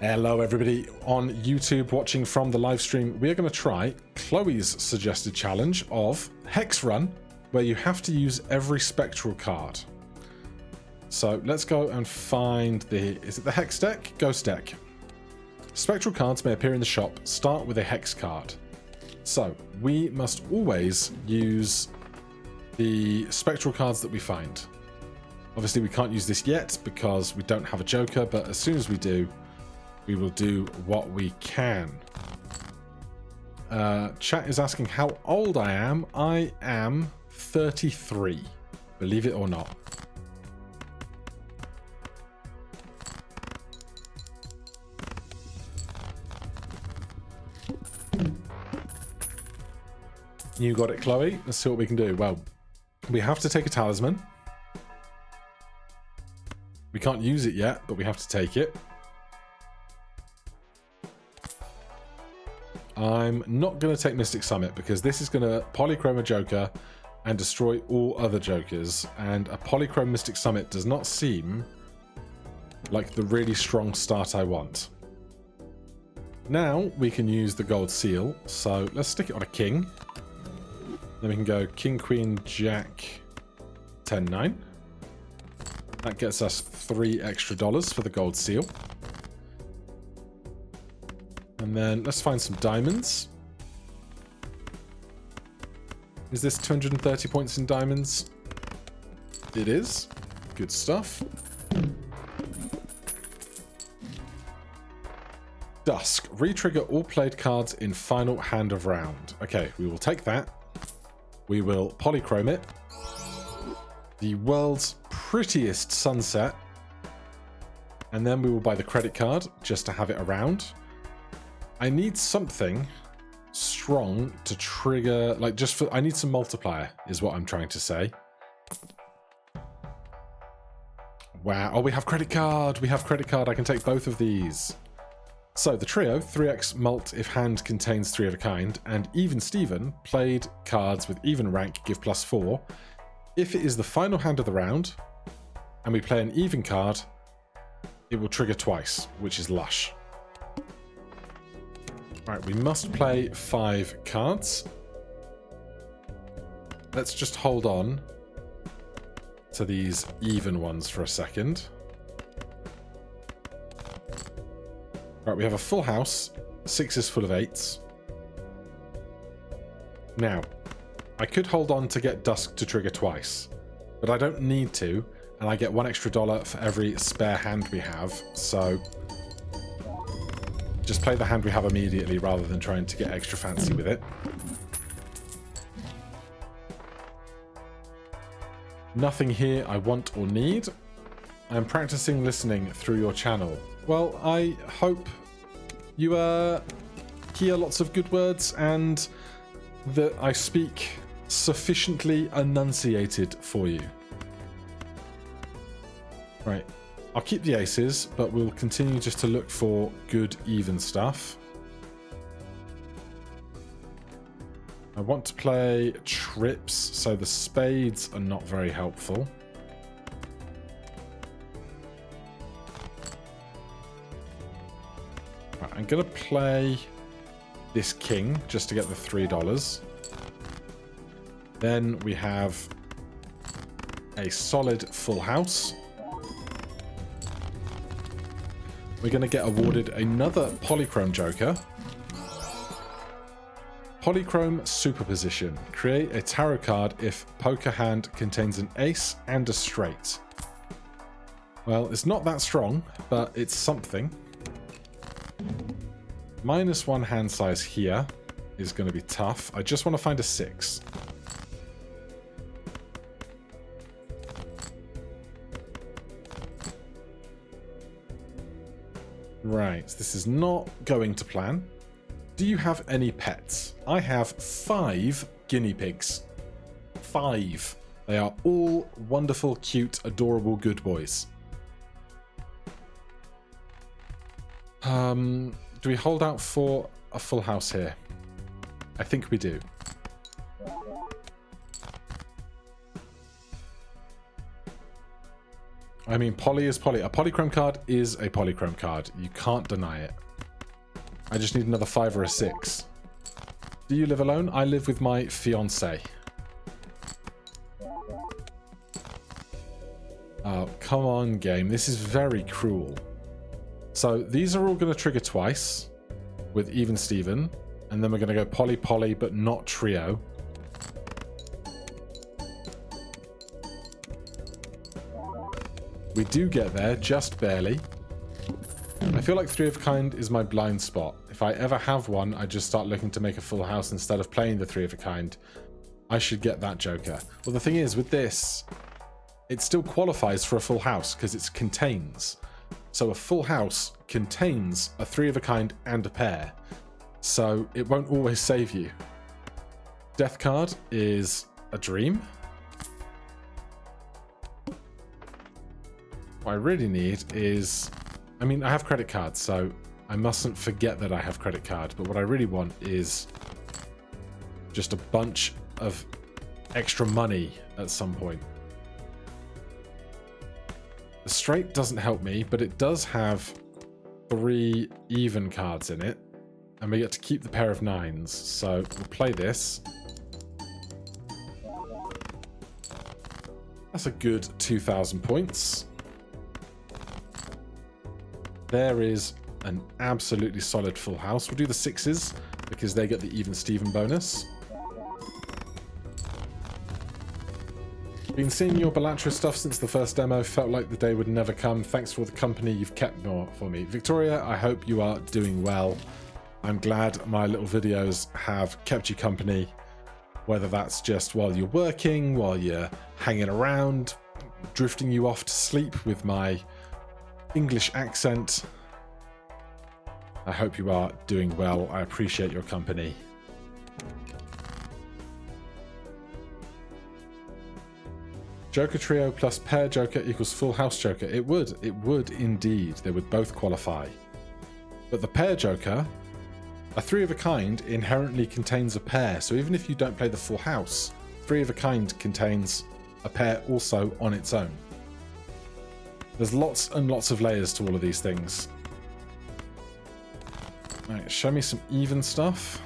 Hello everybody on YouTube watching from the live stream. We are going to try Chloe's suggested challenge of Hex Run, where you have to use every Spectral card. So let's go and find is it the Hex deck? Ghost deck. Spectral cards may appear in the shop. Start with a Hex card. So we must always use the Spectral cards that we find. Obviously we can't use this yet because we don't have a Joker, but as soon as we do, we will do what we can. Chat is asking how old I am. I am 33, believe it or not. You got it, Chloe. Let's see what we can do. Well, we have to take a talisman. We can't use it yet, but we have to take it. I'm not going to take Mystic Summit because this is going to polychrome a Joker and destroy all other Jokers. And a polychrome Mystic Summit does not seem like the really strong start I want. Now we can use the gold seal. So let's stick it on a king. Then we can go King, Queen, Jack, 10, 9. That gets us $3 extra for the gold seal. And then let's find some diamonds. Is this 230 points in diamonds? It is. Good stuff. Dusk. Re-trigger all played cards in final hand of round. Okay, we will take that. We will polychrome it. The world's prettiest sunset. And then we will buy the credit card just to have it around. I need something strong to trigger, like just for, I need some multiplier is what I'm trying to say. Wow. Oh, we have credit card. We have credit card. I can take both of these. So the trio, 3x mult if hand contains 3 of a kind, and Even Steven played cards with even rank give +4. If it is the final hand of the round and we play an even card, it will trigger twice, which is lush. Right, we must play 5 cards. Let's just hold on to these even ones for a second. Right, we have a full house. 6 is full of 8s. Now, I could hold on to get Dusk to trigger twice, but I don't need to, and I get $1 extra for every spare hand we have, so just play the hand we have immediately rather than trying to get extra fancy with it. Nothing here I want or need. I'm practicing listening through your channel. Well, I hope you hear lots of good words and that I speak sufficiently enunciated for you. Right. I'll keep the aces, but we'll continue just to look for good, even stuff. I want to play trips, so the spades are not very helpful. Right, I'm going to play this king just to get the $3. Then we have a solid full house. We're going to get awarded another Polychrome Joker. Polychrome Superposition. Create a tarot card if poker hand contains an ace and a straight. Well, it's not that strong, but it's something. -1 hand size here is going to be tough. I just want to find a 6. Right, this is not going to plan. Do you have any pets? I have 5 guinea pigs. 5. They are all wonderful, cute, adorable good boys. Do we hold out for a full house here? I think we do. I mean, poly is poly. A polychrome card is a polychrome card. You can't deny it. I just need another 5 or a 6. Do you live alone? I live with my fiancé. Oh, come on, game. This is very cruel. So these are all going to trigger twice with even Steven. And then we're going to go poly poly, but not trio. We do get there, just barely. I feel like 3 of a kind is my blind spot. If I ever have one, I just start looking to make a full house instead of playing the 3 of a kind. I should get that Joker. Well, the thing is, with this, it still qualifies for a full house because it contains. So a full house contains a 3 of a kind and a pair. So it won't always save you. Death card is a dream. What I really need is... I mean, I have credit cards, so I mustn't forget that I have credit card. But what I really want is just a bunch of extra money at some point. The straight doesn't help me, but it does have 3 even cards in it. And we get to keep the pair of 9s. So we'll play this. That's a good 2,000 points. There is an absolutely solid full house. We'll do the 6s because they get the even Steven bonus. Been seeing your Balatro stuff since the first demo. Felt like the day would never come. Thanks for the company you've kept for me. Victoria, I hope you are doing well. I'm glad my little videos have kept you company. Whether that's just while you're working, while you're hanging around, drifting you off to sleep with my English accent. I hope you are doing well. I appreciate your company. Joker trio plus pair Joker equals full house Joker. It would indeed. They would both qualify. But the pair Joker, a 3 of a kind inherently contains a pair. So even if you don't play the full house, 3 of a kind contains a pair also on its own. There's lots and lots of layers to all of these things. Right, show me some even stuff.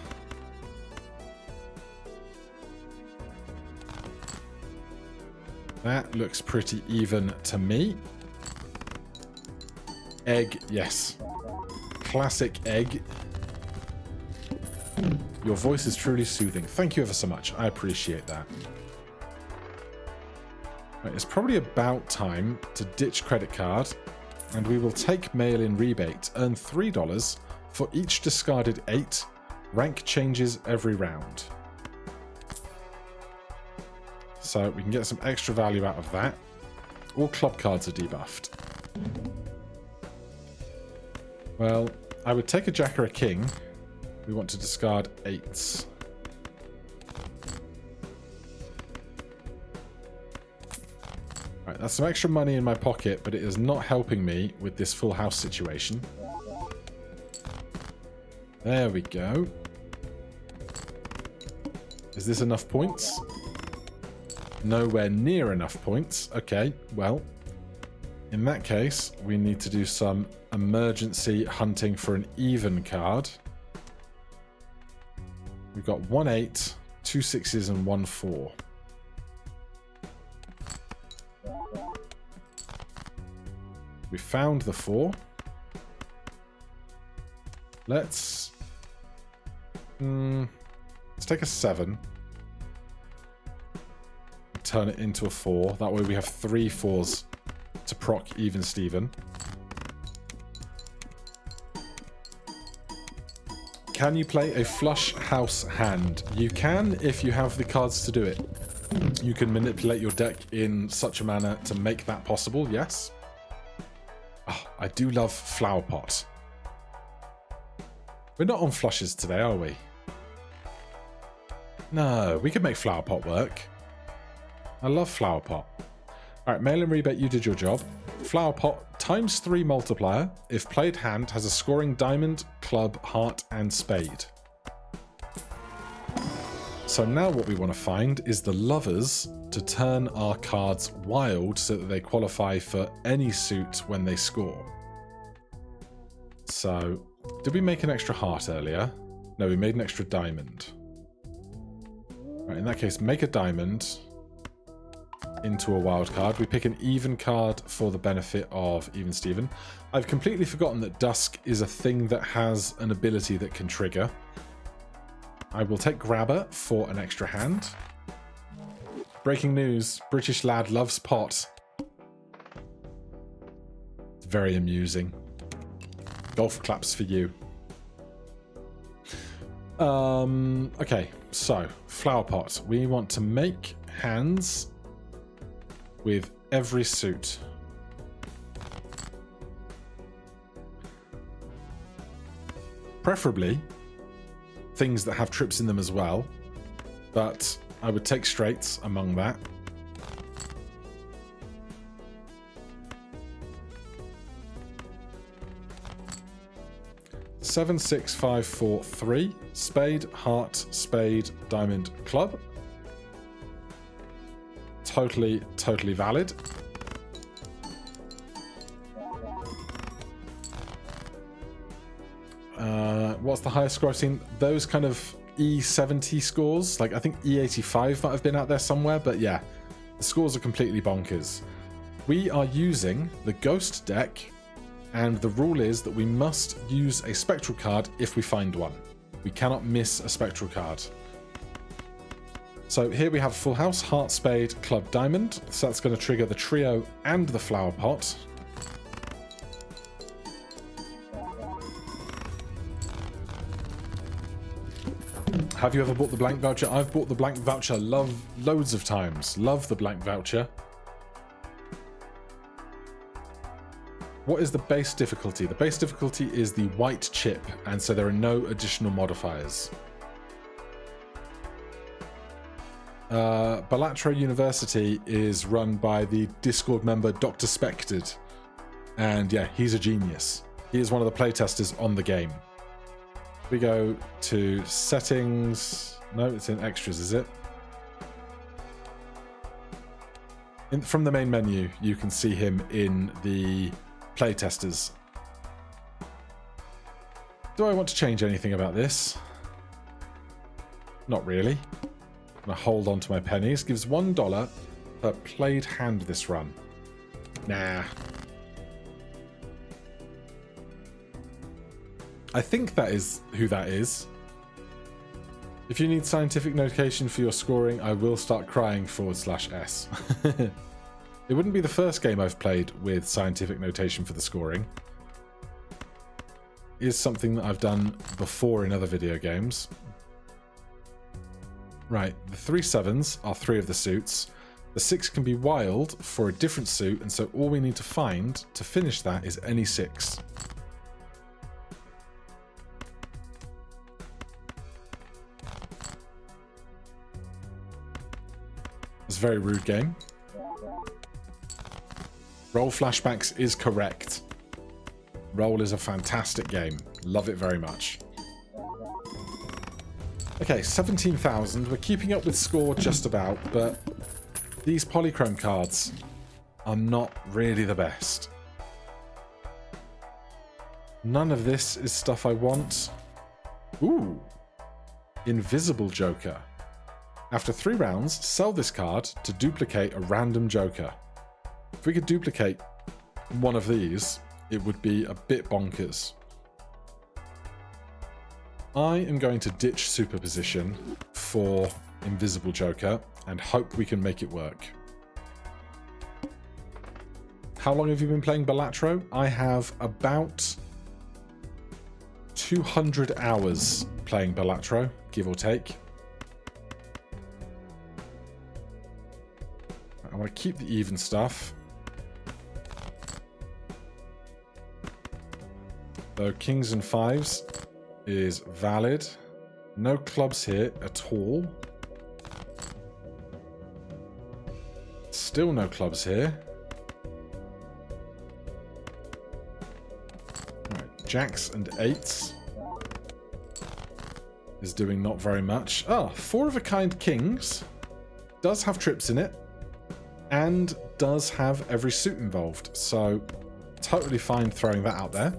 That looks pretty even to me. Egg, yes. Classic egg. Your voice is truly soothing. Thank you ever so much. I appreciate that. Right, it's probably about time to ditch credit card, and we will take mail-in rebate. Earn $3 for each discarded 8. Rank changes every round. So we can get some extra value out of that. All club cards are debuffed. Well, I would take a jack or a king. We want to discard 8s. Right, that's some extra money in my pocket, but it is not helping me with this full house situation. There we go. Is this enough points? Nowhere near enough points. Okay, well, in that case, we need to do some emergency hunting for an even card. We've got 1 8, 2 6s, and 1 4. We found the 4. Let's take a 7. Turn it into a 4. That way we have 3 4s to proc even Steven. Can you play a flush house hand? You can if you have the cards to do it. You can manipulate your deck in such a manner to make that possible, yes. Oh, I do love Flower Pot. We're not on flushes today, are we? No, we can make Flower Pot work. I love Flower Pot. Alright, mail-in rebate, you did your job. Flower Pot times 3 multiplier if played hand has a scoring diamond, club, heart, and spade. So now what we want to find is the lovers to turn our cards wild so that they qualify for any suit when they score. So, did we make an extra heart earlier? No, we made an extra diamond. Right, in that case, make a diamond into a wild card. We pick an even card for the benefit of Even Steven. I've completely forgotten that Dusk is a thing that has an ability that can trigger. I will take Grabber for an extra hand. Breaking news, British lad loves pot. It's very amusing. Golf claps for you. Okay, so flower pot. We want to make hands with every suit. Preferably things that have trips in them as well, but I would take straights among that. Seven, 6, 5, 4, 3. Spade, heart, spade, diamond, club. Totally valid. What's the highest score I've seen? Those kind of E70 scores. Like, I think E85 might have been out there somewhere, but yeah, the scores are completely bonkers. We are using the Ghost deck, and the rule is that we must use a Spectral card if we find one. We cannot miss a Spectral card. So here we have Full House, Heart, Spade, Club, Diamond. So that's going to trigger the Trio and the Flower Pot. Have you ever bought the blank voucher? I've bought the blank voucher loads of times. Love the blank voucher. What is the base difficulty? The base difficulty is the white chip, and so there are no additional modifiers. Balatro University is run by the Discord member Dr. Spectral, and yeah, he's a genius. He is one of the playtesters on the game. We go to settings. No, it's in extras, is it? From the main menu, you can see him in the playtesters. Do I want to change anything about this? Not really. I'm going to hold on to my pennies. Gives $1 per played hand this run. Nah. I think that is who that is. If you need scientific notation for your scoring, I will start crying /S. It wouldn't be the first game I've played with scientific notation for the scoring. It is something that I've done before in other video games. Right, the 3 sevens are 3 of the suits. The 6 can be wild for a different suit, and so all we need to find to finish that is any 6. It's a very rude game. Roll Flashbacks is correct. Roll is a fantastic game. Love it very much. Okay, 17,000. We're keeping up with score just about, but these polychrome cards are not really the best. None of this is stuff I want. Ooh. Invisible Joker. After 3 rounds, sell this card to duplicate a random Joker. If we could duplicate one of these, it would be a bit bonkers. I am going to ditch Superposition for Invisible Joker and hope we can make it work. How long have you been playing Balatro? I have about 200 hours playing Balatro, give or take. I want to keep the even stuff. So kings and 5s is valid. No clubs here at all. Still no clubs here. Right, jacks and 8s. is doing not very much. Oh, 4 of a kind kings. Does have trips in it. And does have every suit involved. So, totally fine throwing that out there.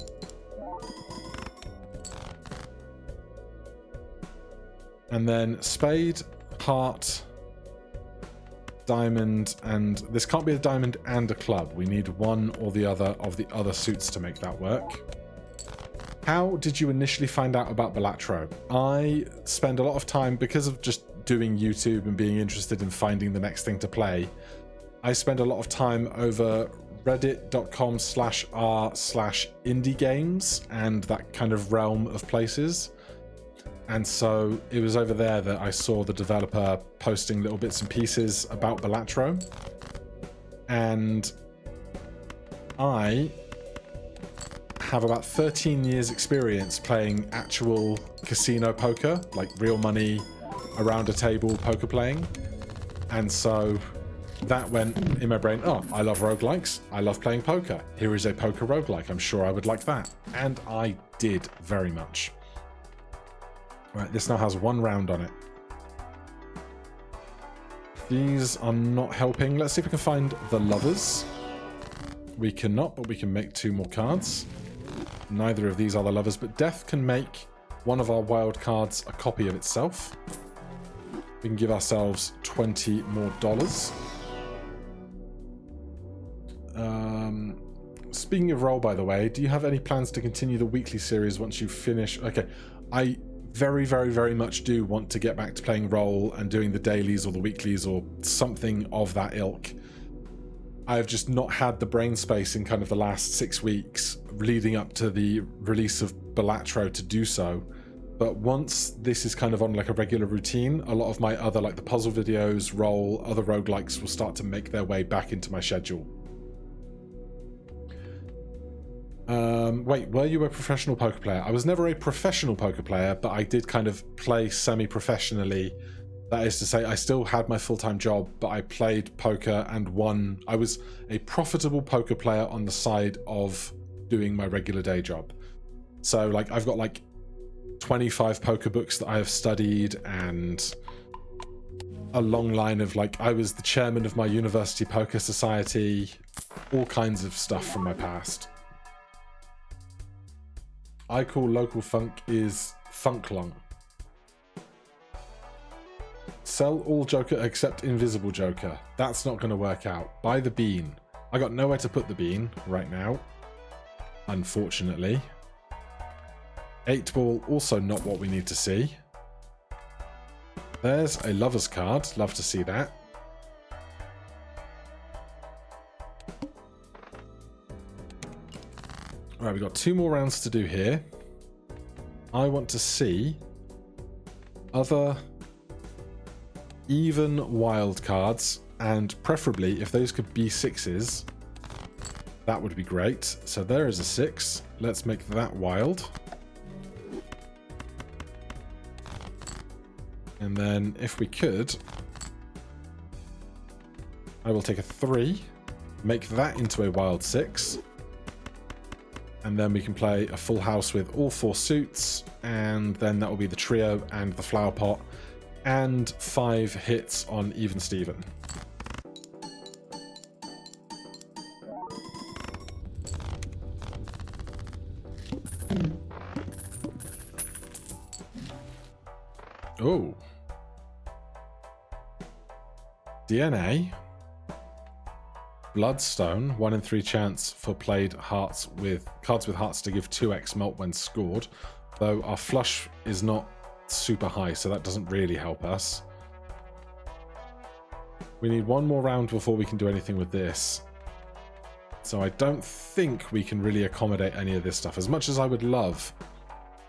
And then spade, heart, diamond, and this can't be a diamond and a club. We need one or the other of the other suits to make that work. How did you initially find out about Balatro? I spend a lot of time, because of just doing YouTube and being interested in finding the next thing to play, I spend a lot of time over reddit.com/r/indie games and that kind of realm of places. And so it was over there that I saw the developer posting little bits and pieces about Balatro. And I have about 13 years experience playing actual casino poker, like real money, around a table poker playing. And so that went in my brain, oh, I love roguelikes, I love playing poker. Here is a poker roguelike, I'm sure I would like that. And I did very much. Right, this now has 1 round on it. These are not helping. Let's see if we can find the lovers. We cannot, but we can make 2 more cards. Neither of these are the lovers, but death can make one of our wild cards a copy of itself. We can give ourselves $20 more. Speaking of roll, by the way, do you have any plans to continue the weekly series once you finish? Okay, I very, very, very much do want to get back to playing roll and doing the dailies or the weeklies or something of that ilk. I've just not had the brain space in kind of the last 6 weeks leading up to the release of Balatro to do so. But once this is kind of on like a regular routine, a lot of my other, like the puzzle videos, roll, other roguelikes will start to make their way back into my schedule. Wait, were you a professional poker player? I was never a professional poker player, but I did kind of play semi-professionally. That is to say, I still had my full-time job, but I played poker and won. I was a profitable poker player on the side of doing my regular day job. So, like, I've got like 25 poker books that I have studied and a long line of, like, I was the chairman of my university poker society, all kinds of stuff from my past. I call local funk is funklong. Sell all Joker except Invisible Joker. That's not going to work out. Buy the bean. I got nowhere to put the bean right now, unfortunately. 8-ball, also not what we need to see. There's a lover's card. Love to see that. Right, we've got 2 more rounds to do here. I want to see other even wild cards, and preferably if those could be 6s, that would be great. So there is a 6. Let's make that wild. And then if we could, I will take a 3, make that into a wild 6. And then we can play a full house with all 4 suits, and then that will be the trio and the flower pot, and 5 hits on even Steven. Oh. DNA. Bloodstone, 1 in 3 chance for played hearts with cards with hearts to give 2x mult when scored, though our flush is not super high, so that doesn't really help us. We need 1 more round before we can do anything with this. So I don't think we can really accommodate any of this stuff. As much as I would love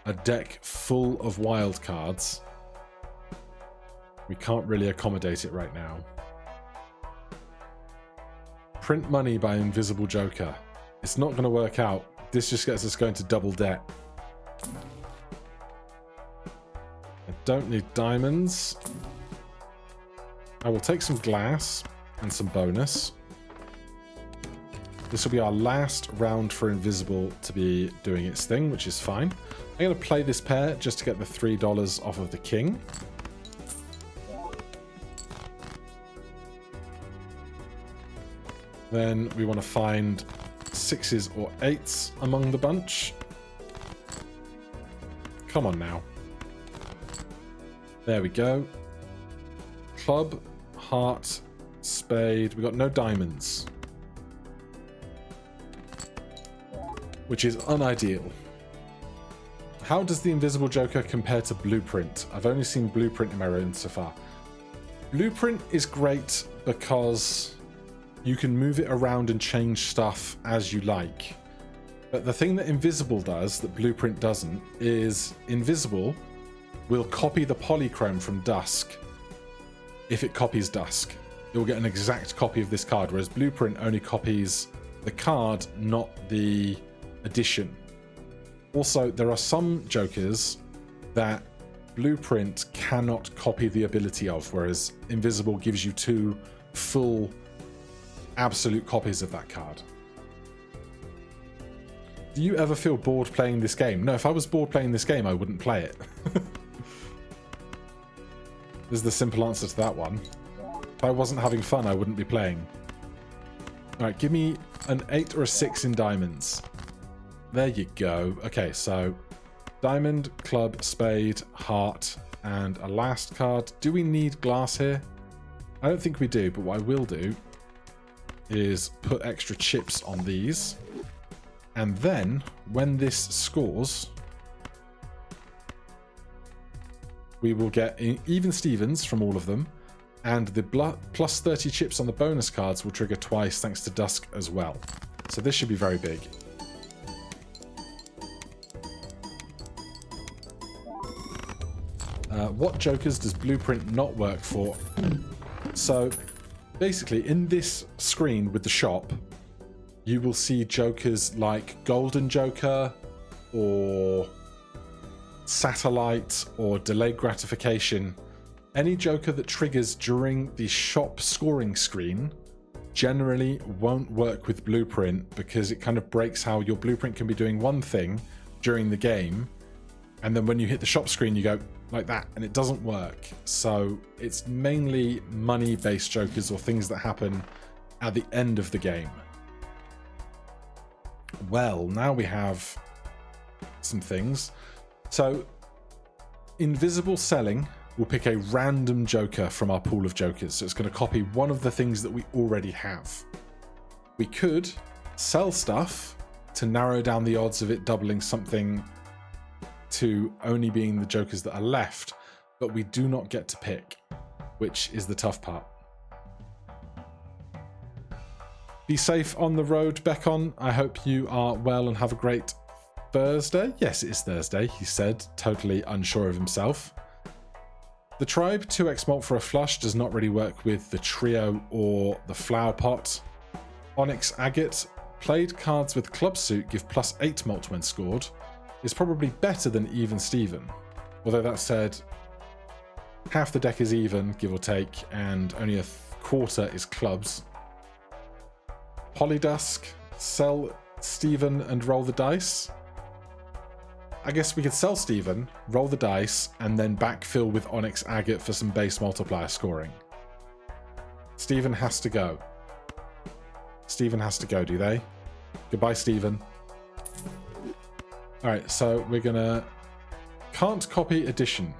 a deck full of wild cards, we can't really accommodate it right now. Print money by Invisible Joker. It's not going to work out. This just gets us going to double debt. I don't need diamonds. I will take some glass and some bonus. This will be our last round for Invisible to be doing its thing, which is fine. I'm going to play this pair just to get the $3 off of the king. Then we want to find 6s or 8s among the bunch. Come on now. There we go. Club, heart, spade. We got no diamonds, which is unideal. How does the Invisible Joker compare to Blueprint? I've only seen Blueprint in my round so far. Blueprint is great because you can move it around and change stuff as you like. But the thing that Invisible does that Blueprint doesn't is Invisible will copy the polychrome from Dusk. If it copies Dusk, it will get an exact copy of this card, whereas Blueprint only copies the card, not the edition. Also, there are some Jokers that Blueprint cannot copy the ability of, whereas Invisible gives you 2 full absolute copies of that card. Do you ever feel bored playing this game? No, if I was bored playing this game, I wouldn't play it. This is the simple answer to that one. If I wasn't having fun, I wouldn't be playing. Alright, give me an 8 or a 6 in diamonds. There you go. Okay, so diamond, club, spade, heart, and a last card. Do we need glass here? I don't think we do, but what I will do is put extra chips on these. And then, when this scores, we will get even Stevens from all of them, and the plus 30 chips on the bonus cards will trigger twice thanks to Dusk as well. So this should be very big. What Jokers does Blueprint not work for? So basically, in this screen with the shop, you will see Jokers like Golden Joker or Satellite or Delayed Gratification. Any Joker that triggers during the shop scoring screen generally won't work with Blueprint because it kind of breaks how your Blueprint can be doing one thing during the game, and then when you hit the shop screen you go like that and it doesn't work. So it's mainly money-based Jokers or things that happen at the end of the game. Well, now we have some things. So Invisible Selling will pick a random Joker from our pool of Jokers. So it's going to copy one of the things that we already have. We could sell stuff to narrow down the odds of it doubling something to only being the Jokers that are left, but we do not get to pick, which is the tough part. Be safe on the road, Beckon. I hope you are well and have a great Thursday. Yes, it is Thursday, he said, totally unsure of himself. The Tribe 2x malt for a flush does not really work with the Trio or the Flower Pot. Onyx Agate, played cards with Club Suit give +8 malt when scored, is probably better than Even Steven. Although that said, half the deck is even, give or take, and only a quarter is clubs. Polydusk, sell Steven and roll the dice. I guess we could sell Steven, roll the dice, and then backfill with Onyx Agate for some base multiplier scoring. Steven has to go. Steven has to go, do they? Goodbye, Steven. Alright, so we're gonna... Can't copy addition.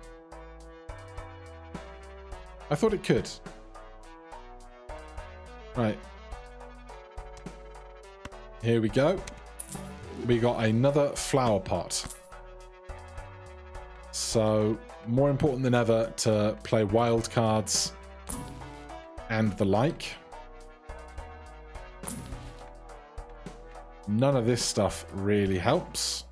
I thought it could. Right. Here we go. We got another Flower Pot. So, more important than ever to play wild cards and the like. None of this stuff really helps.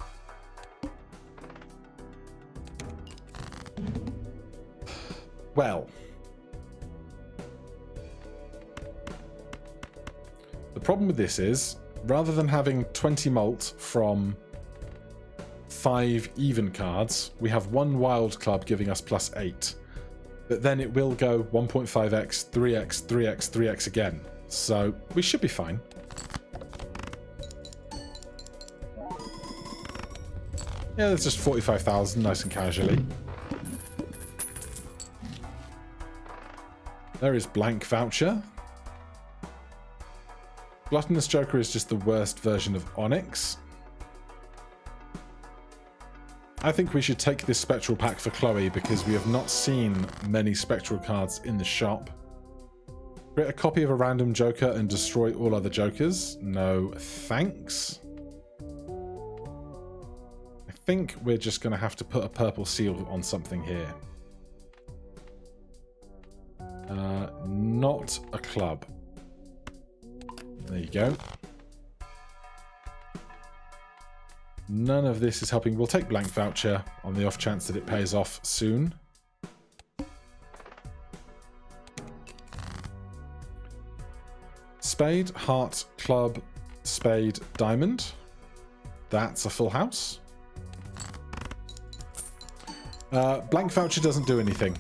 Well, the problem with this is, rather than having 20 malt from 5 even cards, we have one wild club giving us +8. But then it will go 1.5x, 3x, 3x, 3x again. So we should be fine. Yeah, that's just 45,000, nice and casually. There is blank voucher. Gluttonous Joker is just the worst version of Onyx. I think we should take this Spectral pack for Chloe because we have not seen many Spectral cards in the shop. Create a copy of a random Joker and destroy all other Jokers. No thanks. I think we're just going to have to put a purple seal on something here. Not a club. There you go. None of this is helping. We'll take blank voucher on the off chance that it pays off soon. Spade, heart, club, spade, diamond. That's a full house. Blank voucher doesn't do anything.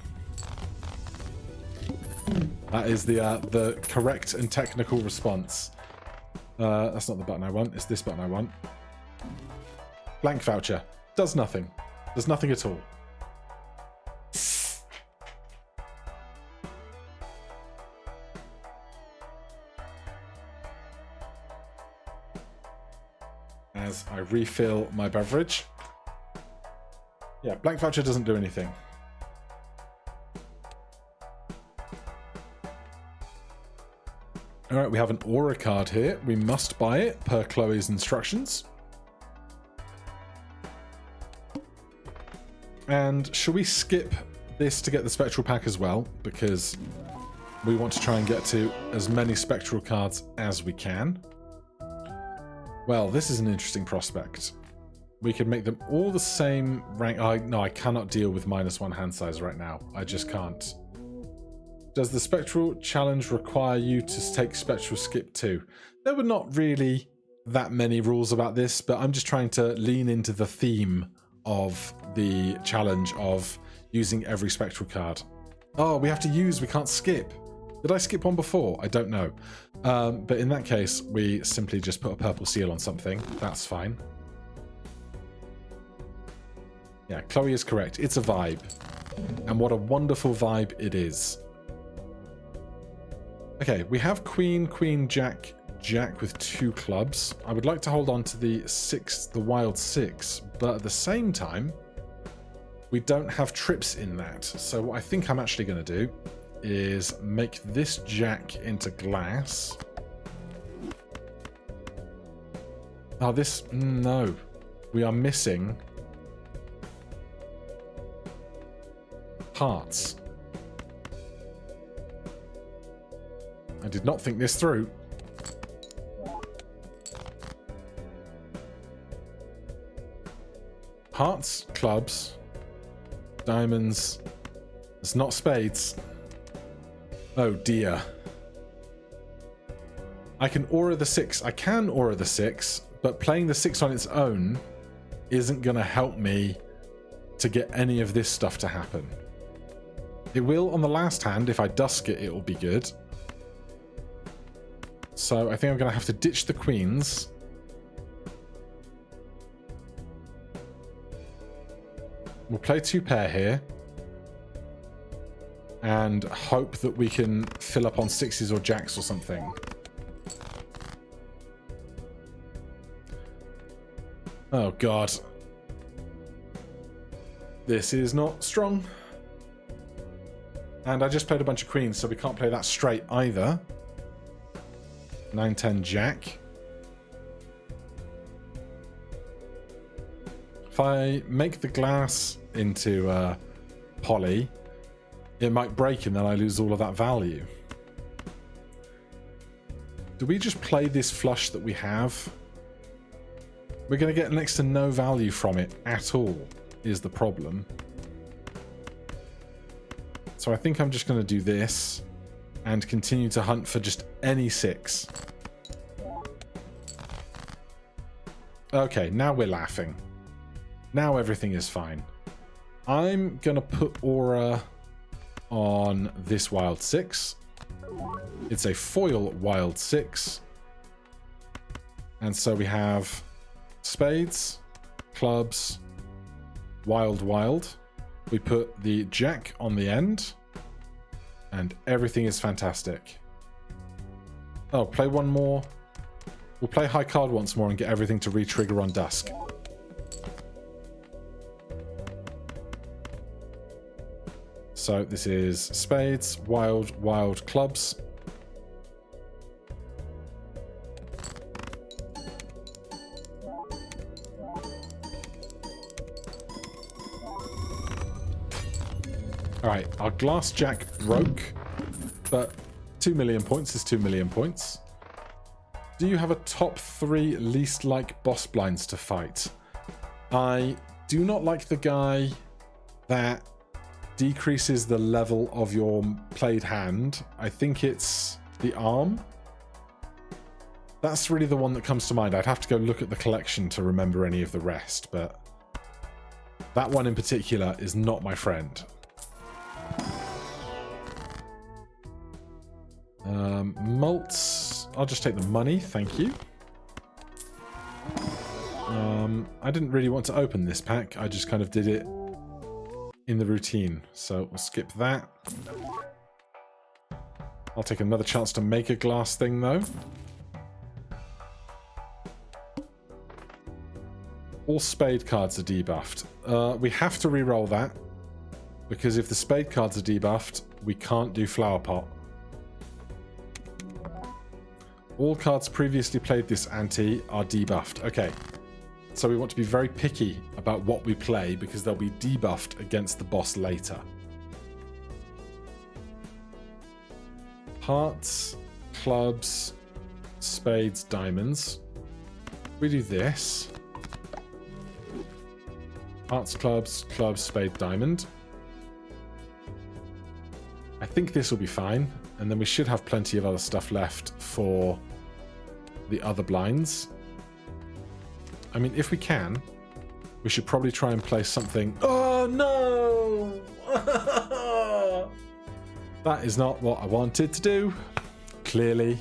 That is the correct and technical response. That's not the button I want. It's this button I want. Blank voucher. Does nothing. Does nothing at all. As I refill my beverage. Yeah, blank voucher doesn't do anything. Alright, we have an aura card here. We must buy it per Chloe's instructions. And shall we skip this to get the Spectral pack as well? Because we want to try and get to as many Spectral cards as we can. Well, this is an interesting prospect. We could make them all the same rank. No, I cannot deal with -1 hand size right now. I just can't. Does the Spectral challenge require you to take Spectral skip too? There were not really that many rules about this, but I'm just trying to lean into the theme of the challenge of using every Spectral card. Oh, we have to use, we can't skip. Did I skip one before? I don't know. But in that case, we simply just put a purple seal on something. That's fine. Yeah, Chloe is correct. It's a vibe. And what a wonderful vibe it is. Okay, we have Queen, Queen, Jack, Jack with 2 clubs. I would like to hold on to the wild 6, but at the same time, we don't have trips in that. So what I think I'm actually going to do is make this Jack into glass. Oh, this... No. We are missing hearts. I did not think this through. Hearts, clubs, diamonds. It's not spades. Oh dear. I can aura the 6. I can aura the 6, but playing the 6 on its own isn't going to help me to get any of this stuff to happen. It will on the last hand. If I dusk it, it will be good. So I think I'm going to have to ditch the queens. We'll play 2 pair here. And hope that we can fill up on 6s or jacks or something. Oh god. This is not strong. And I just played a bunch of queens, so we can't play that straight either. 9-10 jack. If I make the glass into poly, it might break and then I lose all of that value. Do we just play this flush that we have? We're going to get next to no value from it at all, is the problem. So I think I'm just going to do this and continue to hunt for just any 6. Okay, now we're laughing. Now everything is fine. I'm going to put aura on this wild 6. It's a foil wild 6. And so we have spades, clubs, Wild, wild. We put the jack on the end, and everything is fantastic. Oh, play one more. We'll play high card once more and get everything to re-trigger on dusk. So this is spades, wild, wild, clubs. Alright, our glass jack broke, but 2 million points is 2 million points. Do you have a top 3 least like boss blinds to fight? I do not like the guy that decreases the level of your played hand. I think it's the arm. That's really the one that comes to mind. I'd have to go look at the collection to remember any of the rest, but that one in particular is not my friend. Malts. I'll just take the money, thank you. I didn't really want to open this pack. I just kind of did it in the routine, so we'll skip that. I'll take another chance to make a glass thing, though. All spade cards are debuffed. We have to re-roll that, because if the spade cards are debuffed, we can't do flower pot. All cards previously played this ante are debuffed. Okay, so we want to be very picky about what we play because they'll be debuffed against the boss later. Hearts, clubs, spades, diamonds. We do this. Hearts, clubs, clubs, spade, diamond. I think this will be fine. And then we should have plenty of other stuff left for the other blinds. I mean, if we can, we should probably try and play something... Oh, no! That is not what I wanted to do, clearly.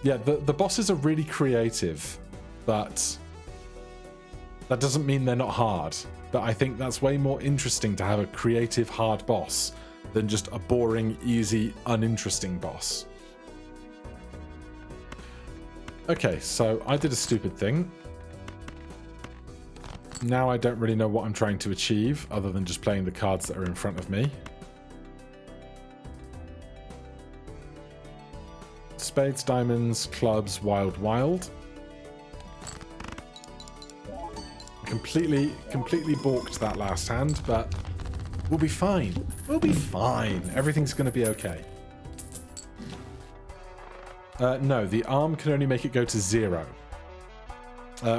Yeah, the bosses are really creative, but that doesn't mean they're not hard. But I think that's way more interesting to have a creative, hard boss than just a boring, easy, uninteresting boss. Okay, so I did a stupid thing. Now I don't really know what I'm trying to achieve, other than just playing the cards that are in front of me. Spades, diamonds, clubs, wild, wild. Completely balked that last hand, but we'll be fine. We'll be fine. Everything's going to be okay. No, the arm can only make it go to 0.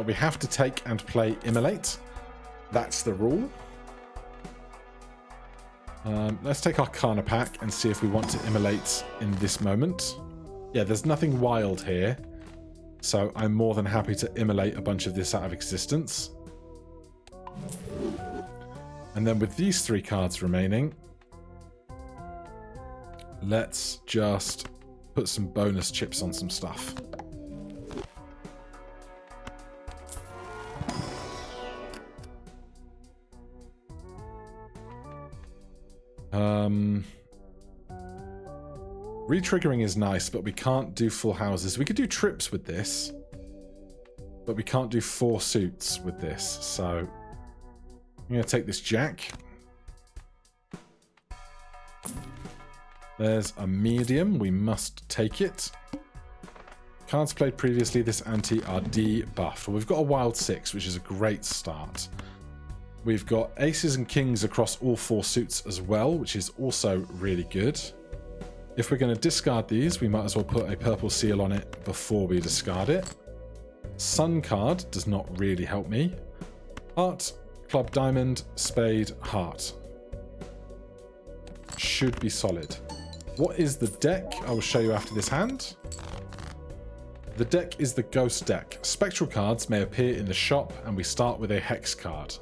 We have to take and play Immolate. That's the rule. Let's take Arcana pack and see if we want to Immolate in this moment. Yeah, there's nothing wild here, so I'm more than happy to Immolate a bunch of this out of existence. And then with these 3 cards remaining, let's just put some bonus chips on some stuff. Retriggering is nice, but we can't do full houses. We could do trips with this, but we can't do 4 suits with this, so I'm going to take this jack. There's a medium. We must take it. Cards played previously this ante are debuffed. Well, we've got a wild 6, which is a great start. We've got aces and kings across all 4 suits as well, which is also really good. If we're going to discard these, we might as well put a purple seal on it before we discard it. Sun card does not really help me. Heart, club, diamond, spade, heart. Should be solid. What is the deck? I will show you after this hand. The deck is the ghost deck. Spectral cards may appear in the shop, and we start with a hex card.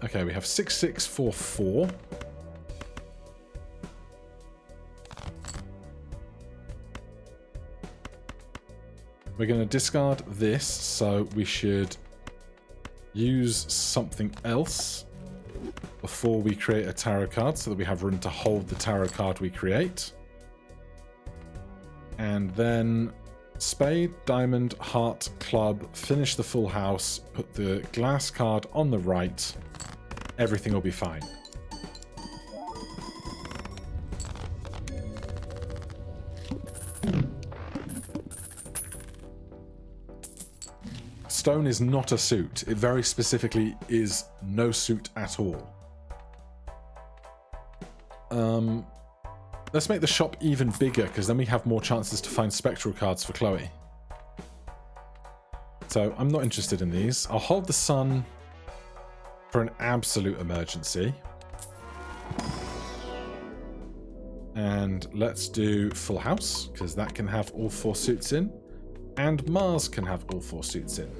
Okay, we have 6, 6, 4, 4. We're going to discard this, so we should use something else before we create a tarot card so that we have room to hold the tarot card we create. And then spade, diamond, heart, club, finish the full house, put the glass card on the right. Everything will be fine. Stone is not a suit. It very specifically is no suit at all. Let's make the shop even bigger, because then we have more chances to find spectral cards for Chloe. So I'm not interested in these. I'll hold the sun for an absolute emergency. And let's do full house, because that can have all 4 suits in. And Mars can have all 4 suits in.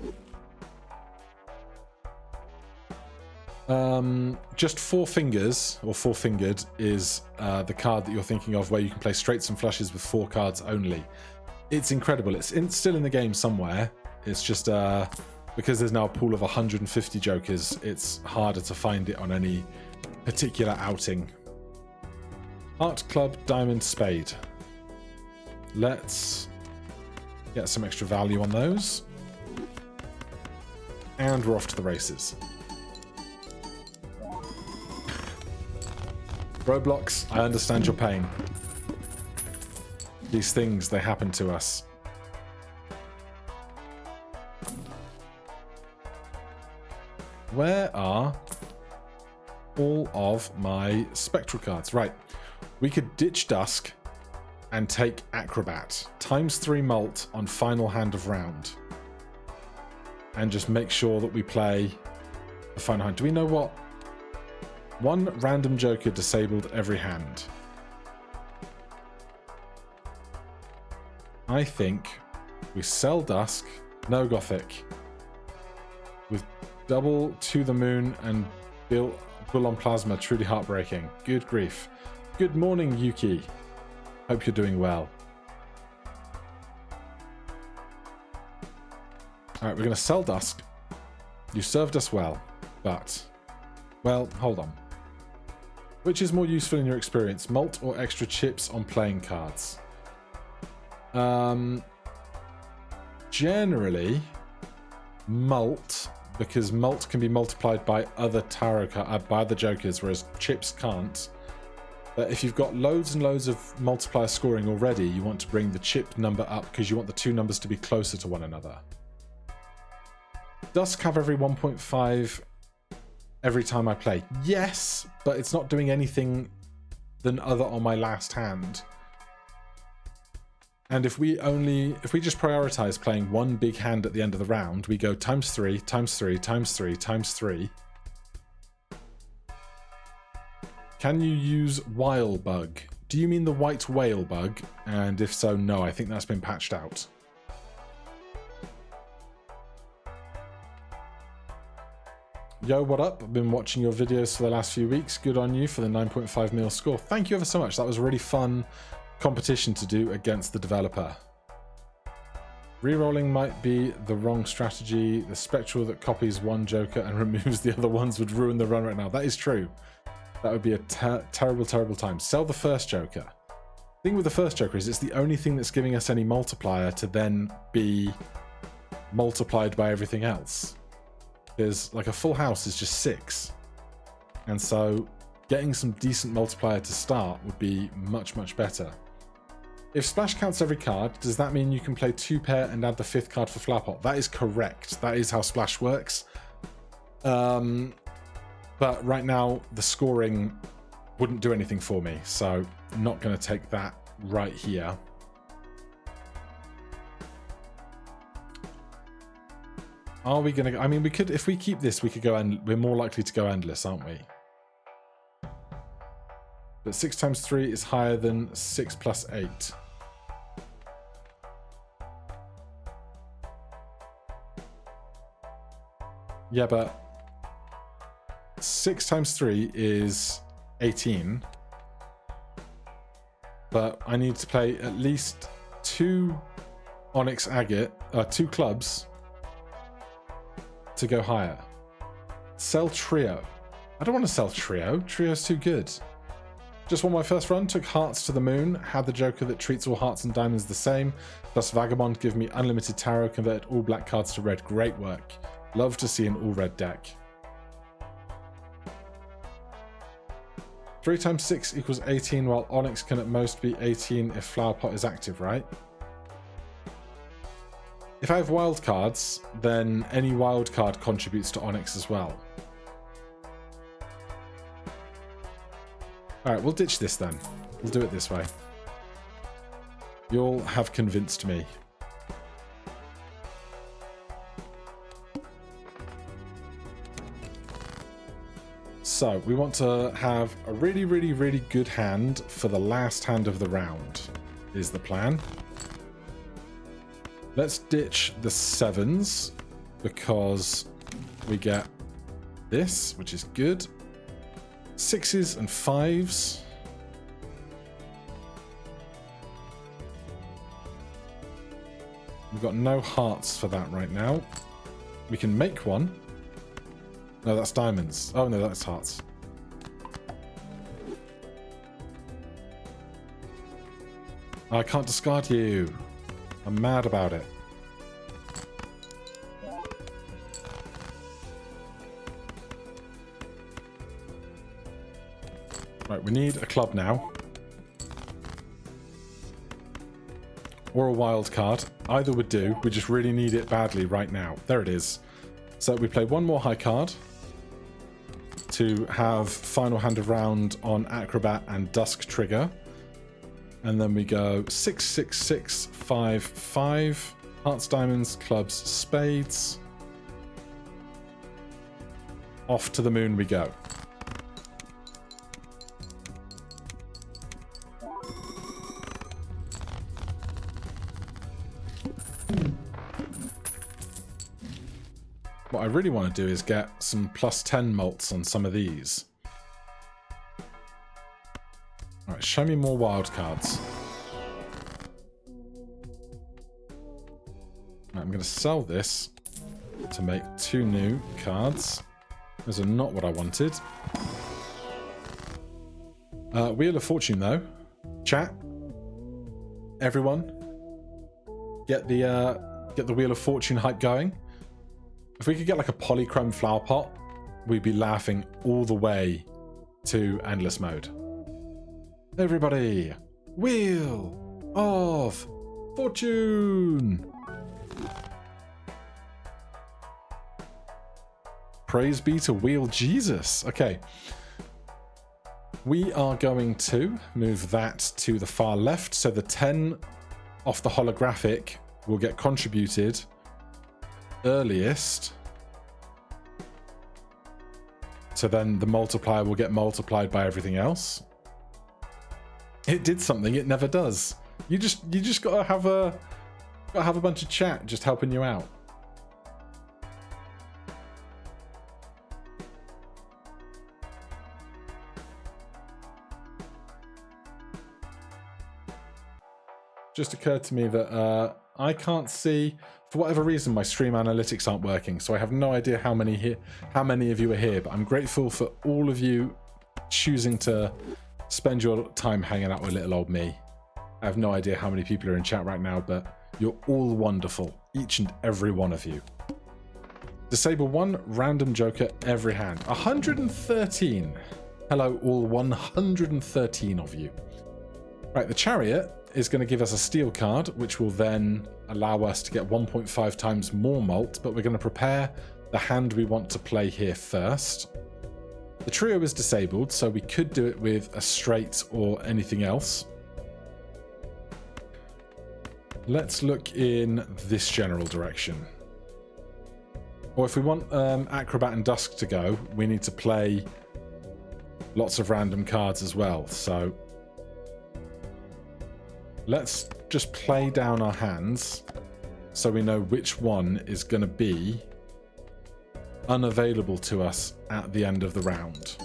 Just 4 fingers, or 4-fingered, is the card that you're thinking of, where you can play straights and flushes with 4 cards only. It's incredible. It's still in the game somewhere. It's just because there's now a pool of 150 jokers, it's harder to find it on any particular outing. Heart, club, diamond, spade. Let's get some extra value on those. And we're off to the races. Roblox, I understand your pain. These things, they happen to us. Where are all of my spectral cards? Right. We could ditch Dusk and take Acrobat. ×3 mult on final hand of round. And just make sure that we play the final hand. Do we know what? 1 random joker disabled every hand. I think we sell Dusk, no Gothic, with double to the moon and Bull on Plasma, truly heartbreaking. Good grief. Good morning, Yuki. Hope you're doing well. Alright, we're going to sell Dusk. You served us well, but... Well, hold on. Which is more useful in your experience, mult or extra chips on playing cards? Generally, mult, because mult can be multiplied by other tarot by the jokers, whereas chips can't. But if you've got loads and loads of multiplier scoring already, you want to bring the chip number up because you want the 2 numbers to be closer to one another. Dusk have every 1.5 every time I play. Yes, but it's not doing anything than other on my last hand. And if we just prioritize playing 1 big hand at the end of the round, we go ×3, ×3, ×3, ×3. Can you use Whale Bug? Do you mean the white whale bug? And if so, no, I think that's been patched out. Yo, what up? I've been watching your videos for the last few weeks. Good on you for the 9.5 mil score. Thank you ever so much. That was a really fun competition to do against the developer. Rerolling might be the wrong strategy. The Spectral that copies 1 joker and removes the other ones would ruin the run right now. That is true. That would be a terrible, terrible time. Sell the first joker. The thing with the first joker is it's the only thing that's giving us any multiplier to then be multiplied by everything else. Because like a full house is just 6. And so getting some decent multiplier to start would be much, much better. If splash counts every card, does that mean you can play 2 pair and add the 5th card for flower pot? That is correct. That is how splash works. But right now the scoring wouldn't do anything for me, so I'm not going to take that right here. Are we going to... I mean, we could... If we keep this, we could go... We're more likely to go endless, aren't we? But 6 × 3 is higher than 6 + 8. Yeah, but 6 × 3 is 18. But I need to play at least 2 Onyx Agate, 2 clubs to go higher. Sell Trio. I don't want to sell Trio. Trio's too good. Just won my first run, took hearts to the moon, had the Joker that treats all hearts and diamonds the same, plus Vagabond give me unlimited tarot, converted all black cards to red. Great work. Love to see an all red deck. 3 times 6 equals 18, while Onyx can at most be 18 if Flower Pot is active, right? If I have wild cards, then any wild card contributes to Onyx as well. Alright, we'll ditch this then. We'll do it this way. You'll have convinced me. So, we want to have a really, really, really good hand for the last hand of the round, is the plan. Let's ditch the 7s, because we get this, which is good. 6s and 5s. We've got no hearts for that right now. We can make one. No, that's diamonds. Oh no, that's hearts. I can't discard you. I'm mad about it. Right, we need a club now. Or a wild card. Either would do. We just really need it badly right now. There it is. So we play one more high card to have final hand of round on Acrobat and Dusk trigger. And then we go 6, 6, 6, 5, 5. Hearts, diamonds, clubs, spades. Off to the moon we go. What I really want to do is get some +10 malts on some of these. Alright, show me more wild cards. Right, I'm going to sell this to make 2 new cards. Those are not what I wanted. Wheel of Fortune though. Chat. Everyone. Get the Wheel of Fortune hype going. If we could get like a polychrome flower pot, we'd be laughing all the way to endless mode. Everybody, Wheel of Fortune! Praise be to Wheel Jesus. Okay. We are going to move that to the far left, so the 10 off the holographic will get contributed earliest, so then the multiplier will get multiplied by everything else. It did something it never does. You just gotta have a bunch of chat just helping you out. Just occurred to me that I can't see, for whatever reason, my stream analytics aren't working, so I have no idea how many of you are here, but I'm grateful for all of you choosing to spend your time hanging out with little old me. I have no idea how many people are in chat right now, but you're all wonderful, each and every one of you. Disable 1 random joker every hand. 113. Hello, all 113 of you. Right, the Chariot is going to give us a steel card, which will then allow us to get 1.5 times more malt, but we're going to prepare the hand we want to play here first. The trio is disabled, so we could do it with a straight or anything else. Let's look in this general direction. Or if we want Acrobat and Dusk to go, we need to play lots of random cards as well, so let's just play down our hands so we know which one is going to be unavailable to us at the end of the round.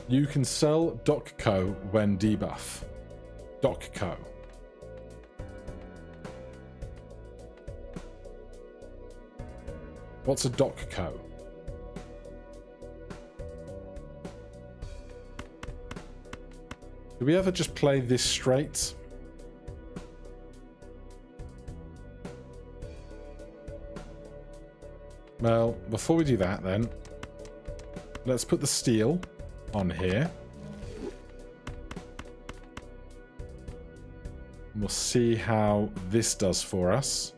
You can sell DocCo when debuff. DocCo. What's a doc co? Do we ever just play this straight? Well, before we do that then, let's put the steel on here. And we'll see how this does for us.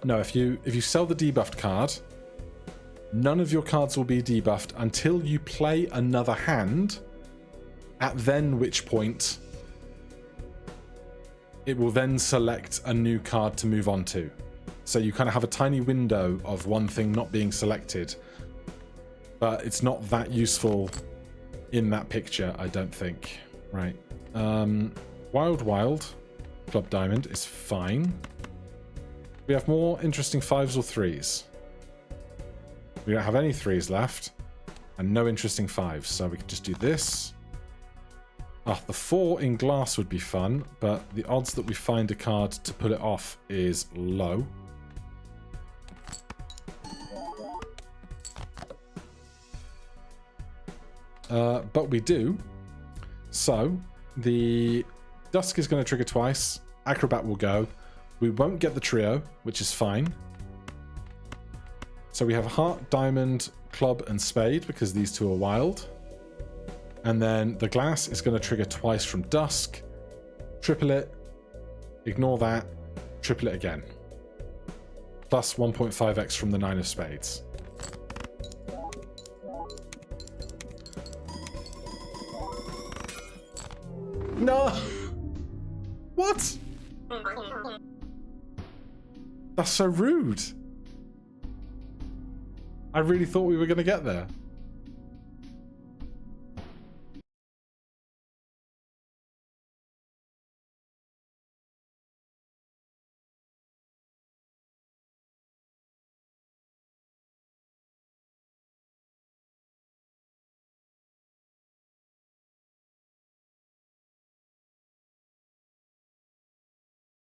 No, if you sell the debuffed card, none of your cards will be debuffed until you play another hand, at then which point it will then select a new card to move on to. So you kind of have a tiny window of one thing not being selected, but it's not that useful in that picture, I don't think. Right. Wild Club Diamond is fine. We have more interesting 5s or 3s. We don't have any 3s left, and no interesting 5s, so we can just do this. Ah, the 4 in glass would be fun, but the odds that we find a card to pull it off is low. But we do. So, the Dusk is going to trigger twice. Acrobat will go. We won't get the trio, which is fine. So we have Heart, Diamond, Club, and Spade, because these two are wild. And then the glass is going to trigger twice from Dusk. Triple it. Ignore that. Triple it again. Plus 1.5x from the 9 of Spades. No! What? That's so rude. I really thought we were going to get there.